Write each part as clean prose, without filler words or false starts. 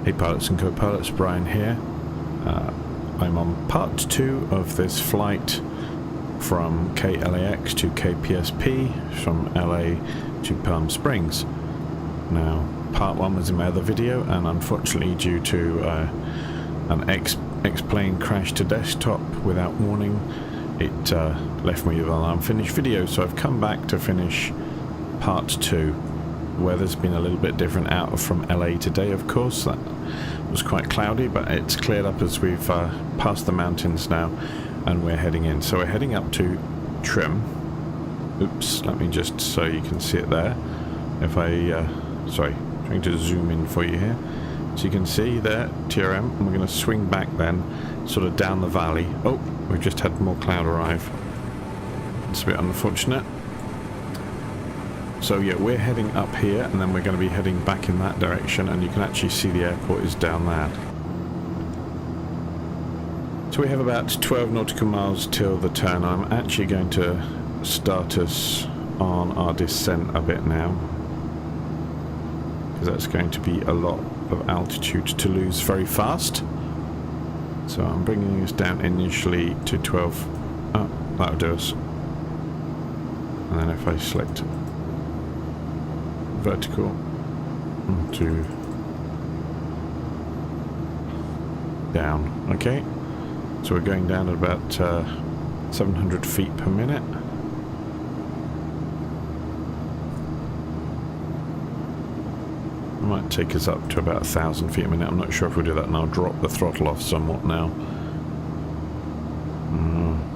Hey pilots and co-pilots, Brian here. I'm on part 2 of this flight from KLAX to KPSP, from LA to Palm Springs. Now, part 1 was in my other video, and unfortunately due to an X-plane crash to desktop without warning, it left me with an unfinished video, so I've come back to finish part 2. The weather's been a little bit different out from LA today, of course. That was quite cloudy, but it's cleared up as we've passed the mountains now and we're heading in. So we're heading up to Trim. Oops, let me just so you can see it there. If I, sorry, trying to zoom in for you here. So you can see there, TRM, and we're going to swing back then, sort of down the valley. Oh, we've just had more cloud arrive. It's a bit unfortunate. So yeah, we're heading up here, and then we're going to be heading back in that direction, and you can actually see the airport is down there. So we have about 12 nautical miles till the turn. I'm actually going to start us on our descent a bit now, because that's going to be a lot of altitude to lose very fast. So I'm bringing us down initially to 12. Oh, that'll do us. And then if I select vertical to down. Okay, so we're going down at about 700 feet per minute. It might take us up to about 1,000 feet a minute. I'm not sure if we'll do that, and I'll drop the throttle off somewhat now.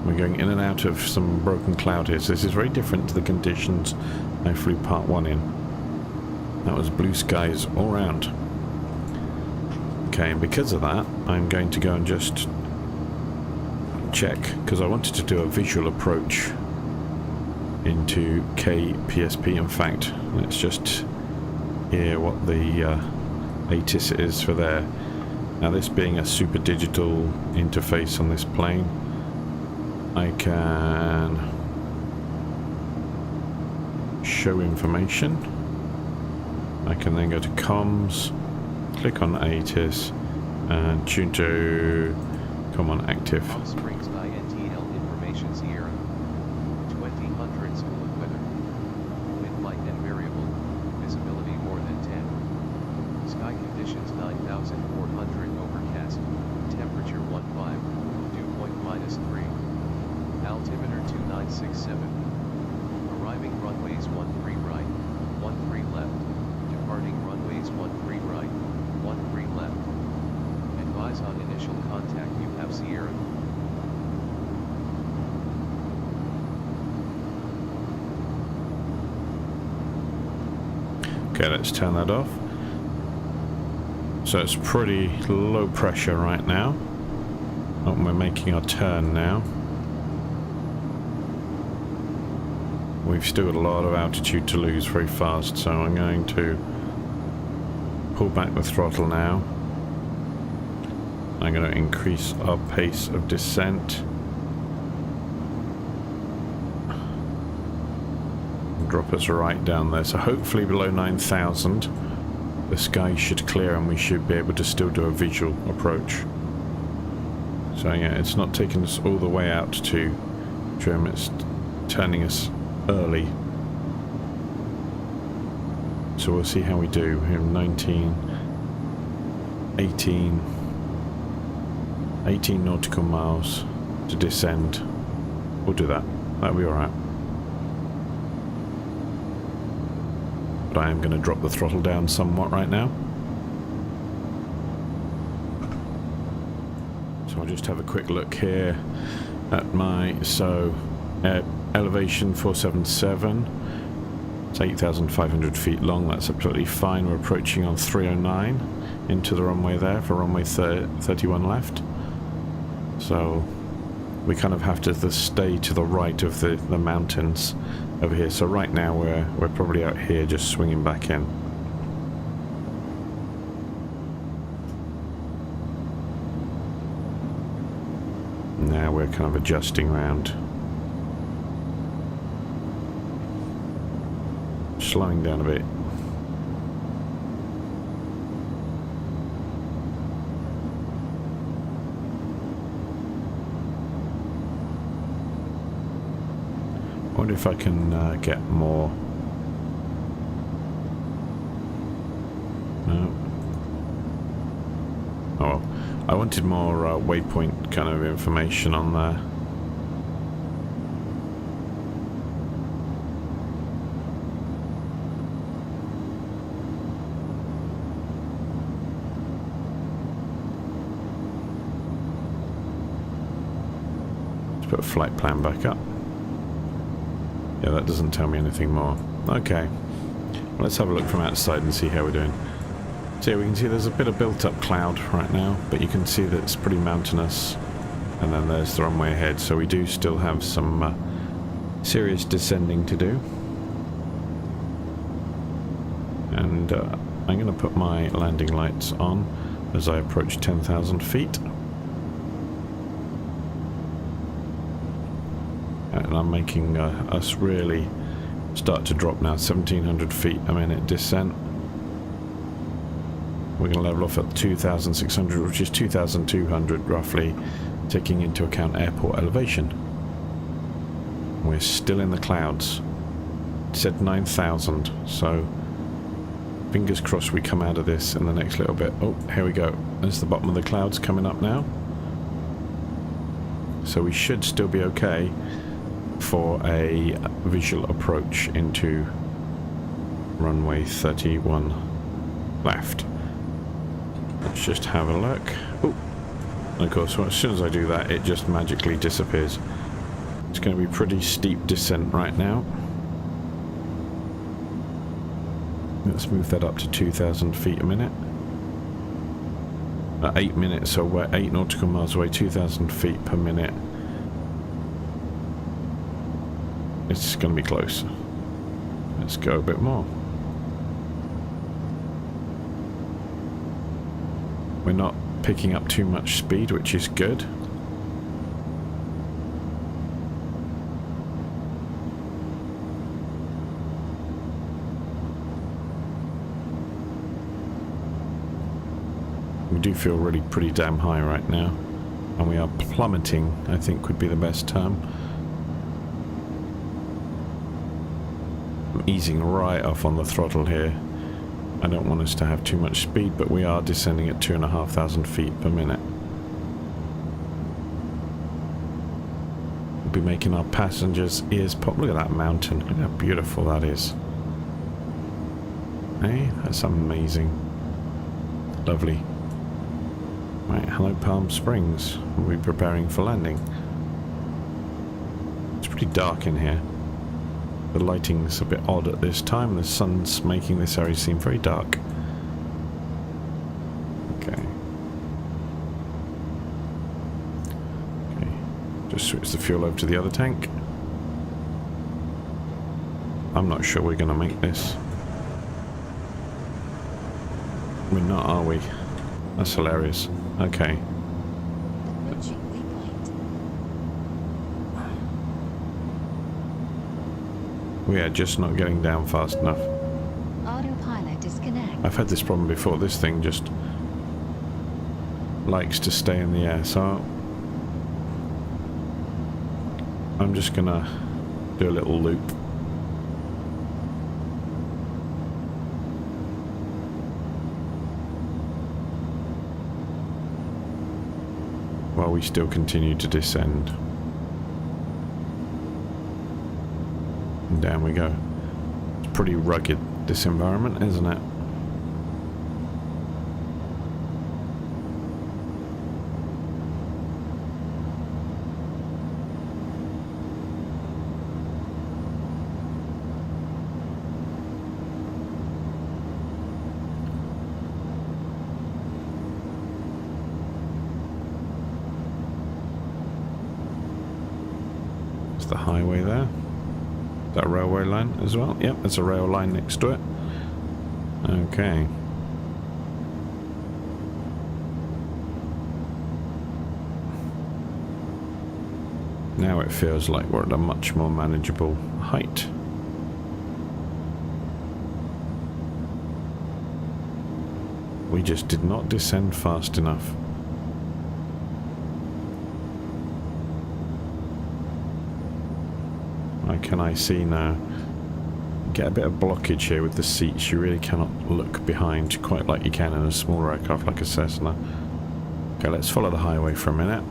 We're going in and out of some broken cloud here, so this is very different to the conditions I flew part 1 in. That was blue skies all round. Okay, and because of that, I'm going to go and just check, because I wanted to do a visual approach into KPSP. In fact, let's just hear what the ATIS is for there. Now, this being a super digital interface on this plane, I can show information. I can then go to comms, click on ATIS, and tune to come on active. Palm Springs INTL information Sierra 2000 school of weather. Wind light and variable, visibility more than 10. Sky conditions 9,400 overcast, temperature 15, dew point -3. Altimeter 2967. Arriving runways 13 right, 13 left. Departing runways 13 right, 13 left. Advise on initial contact, you have Sierra. Okay, let's turn that off. So it's pretty low pressure right now. Oh, we're making our turn now. We've still got a lot of altitude to lose very fast, so I'm going to pull back the throttle now. I'm going to increase our pace of descent. Drop us right down there. So hopefully below 9,000 the sky should clear and we should be able to still do a visual approach. So yeah, it's not taking us all the way out to Trim, it's turning us early. So we'll see how we do. We have 19, 18 nautical miles to descend. We'll do that. That'll be alright. But I am going to drop the throttle down somewhat right now. So I'll just have a quick look here at my elevation 477. It's 8,500 feet long. That's absolutely fine. We're approaching on 309 into the runway there for runway 31 left. So we kind of have to stay to the right of the mountains over here. So right now we're probably out here just swinging back in. Now we're kind of adjusting around. Slowing down a bit. wonder if I can get more. No. Oh, well. I wanted more waypoint kind of information on there. Let's put flight plan back up. Yeah, that doesn't tell me anything more. Okay. Well, let's have a look from outside and see how we're doing. So yeah, we can see there's a bit of built-up cloud right now, but you can see that it's pretty mountainous. And then there's the runway ahead, so we do still have some serious descending to do. And I'm going to put my landing lights on as I approach 10,000 feet. And I'm making us really start to drop now. 1,700 feet a minute descent. We're going to level off at 2,600, which is 2,200 roughly, taking into account airport elevation. We're still in the clouds. It said 9,000, so fingers crossed we come out of this in the next little bit. Oh, here we go. There's the bottom of the clouds coming up now. So we should still be okay for a visual approach into runway 31 left. Let's just have a look. Oh, of course, well, as soon as I do that, it just magically disappears. It's going to be pretty steep descent right now. Let's move that up to 2,000 feet a minute. 8 minutes, so we're 8 nautical miles away, 2,000 feet per minute. It's going to be close. Let's go a bit more. We're not picking up too much speed, which is good. We do feel really pretty damn high right now, and we are plummeting, I think would be the best term. I'm easing right off on the throttle here. I don't want us to have too much speed, but we are descending at 2,500 feet per minute. We'll be making our passengers' ears pop. Look at that mountain. Look how beautiful that is. Hey, that's amazing. Lovely. Right, hello Palm Springs. We'll be preparing for landing. It's pretty dark in here. The lighting's a bit odd at this time. The sun's making this area seem very dark. Okay. Okay. Just switch the fuel over to the other tank. I'm not sure we're going to make this. We're not, are we? That's hilarious. Okay. We are just not getting down fast enough. Autopilot disconnect. I've had this problem before. This thing just likes to stay in the air, so I'm just gonna do a little loop. While we still continue to descend. And down we go. It's pretty rugged, this environment, isn't it? There's the highway there. That a railway line as well? Yep, there's a rail line next to it. Okay. Now it feels like we're at a much more manageable height. We just did not descend fast enough. Why can I see now? Get a bit of blockage here with the seats. You really cannot look behind quite like you can in a smaller aircraft like a Cessna. Okay, let's follow the highway for a minute.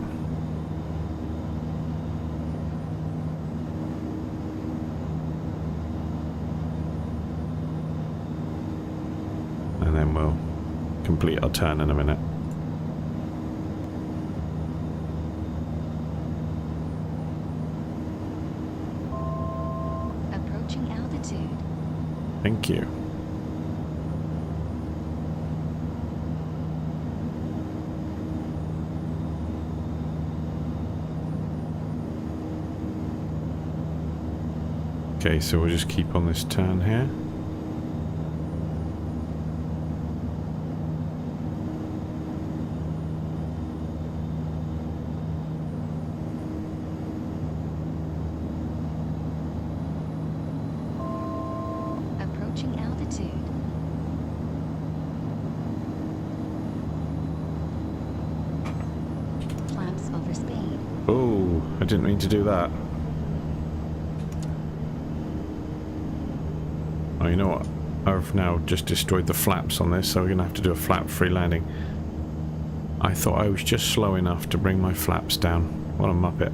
And then we'll complete our turn in a minute. Approaching altitude. Thank you. Okay, so we'll just keep on this turn here. Approaching altitude. Flaps over speed. Oh, I didn't mean to do that. Oh, you know what? I've now just destroyed the flaps on this, so we're going to have to do a flap-free landing. I thought I was just slow enough to bring my flaps down. What a muppet.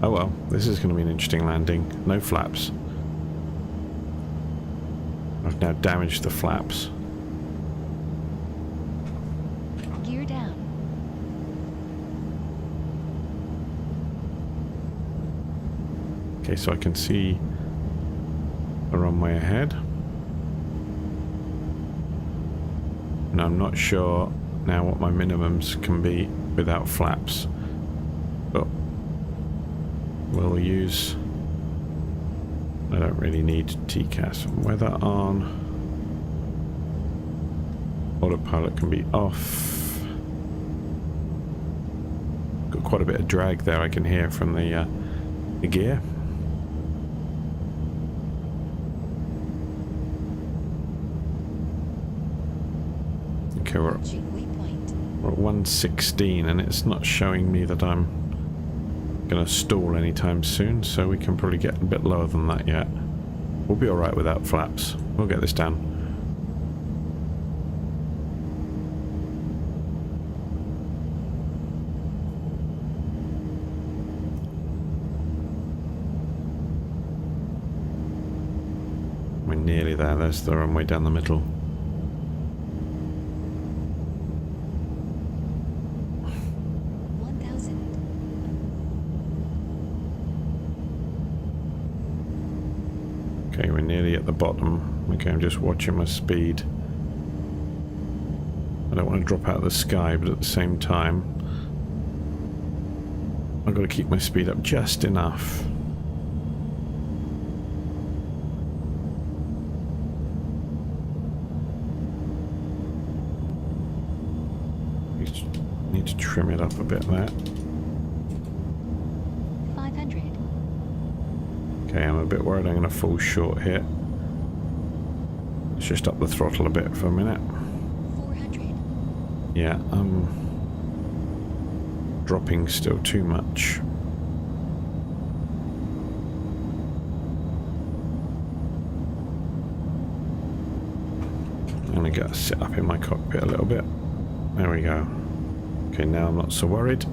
Oh well, this is going to be an interesting landing. No flaps. I've now damaged the flaps. Gear down. Okay, so I can see the runway ahead. And I'm not sure now what my minimums can be without flaps. But we'll use... I don't really need TCAS. Weather on. Autopilot can be off. Got quite a bit of drag there I can hear from the gear. Okay, we're at 116 and it's not showing me that I'm gonna stall anytime soon, so we can probably get a bit lower than that yet. We'll be alright without flaps. We'll get this down. We're nearly there. There's the runway down the middle. Okay, we're nearly at the bottom. Okay, I'm just watching my speed. I don't want to drop out of the sky, but at the same time, I've got to keep my speed up just enough. Need to trim it up a bit there. 500. Okay, I'm a bit worried I'm going to fall short here. Let's just up the throttle a bit for a minute. 400. Yeah, I'm dropping still too much. I'm going to sit up in my cockpit a little bit. There we go. Okay, now I'm not so worried.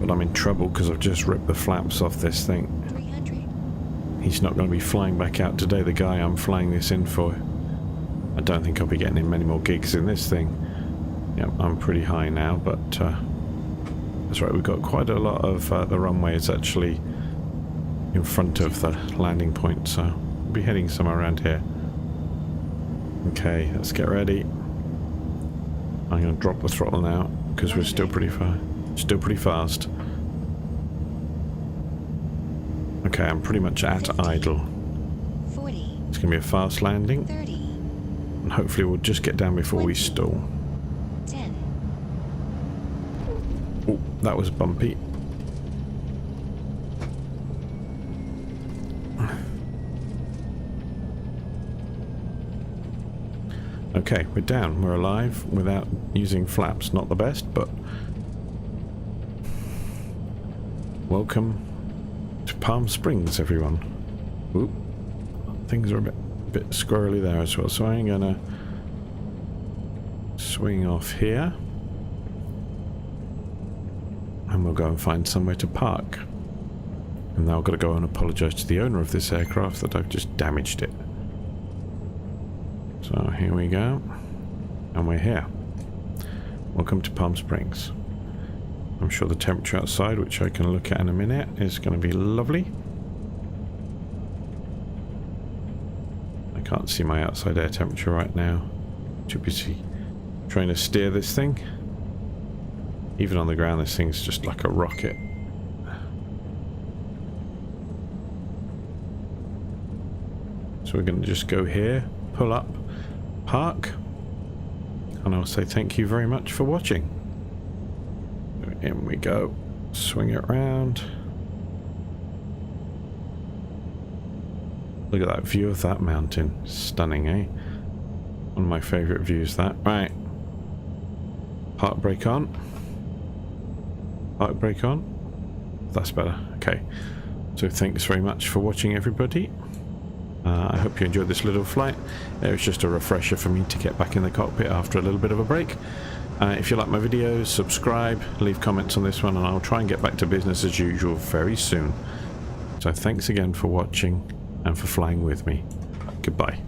But I'm in trouble because I've just ripped the flaps off this thing. 300. He's not going to be flying back out today, the guy I'm flying this in for. I don't think I'll be getting in many more gigs in this thing. Yeah, I'm pretty high now, but that's right, we've got quite a lot of the runway is actually in front of the landing point, so we'll be heading somewhere around here. Okay, let's get ready. I'm going to drop the throttle now because we're still pretty fast. Okay, I'm pretty much at 50, idle. 40. It's going to be a fast landing, 30. and hopefully we'll just get down before 20, we stall. 10. Oh, that was bumpy. Okay, we're down. We're alive without using flaps. Not the best, but Welcome to Palm Springs, everyone. Oop. Things are a bit squirrely there as well, so I'm gonna swing off here. And we'll go and find somewhere to park. And now I've got to go and apologise to the owner of this aircraft that I've just damaged it. So here we go. And we're here. Welcome to Palm Springs. I'm sure the temperature outside, which I can look at in a minute, is going to be lovely. I can't see my outside air temperature right now. Too busy trying to steer this thing. Even on the ground, this thing's just like a rocket. So we're going to just go here, pull up, park, and I'll say thank you very much for watching. In we go, swing it around. Look at that view of that mountain, stunning, eh? One of my favourite views, that. Right, park brake on. Park brake on. That's better. Okay. So thanks very much for watching, everybody. I hope you enjoyed this little flight. It was just a refresher for me to get back in the cockpit after a little bit of a break. If you like my videos, subscribe, leave comments on this one, and I'll try and get back to business as usual very soon. So thanks again for watching and for flying with me. Goodbye.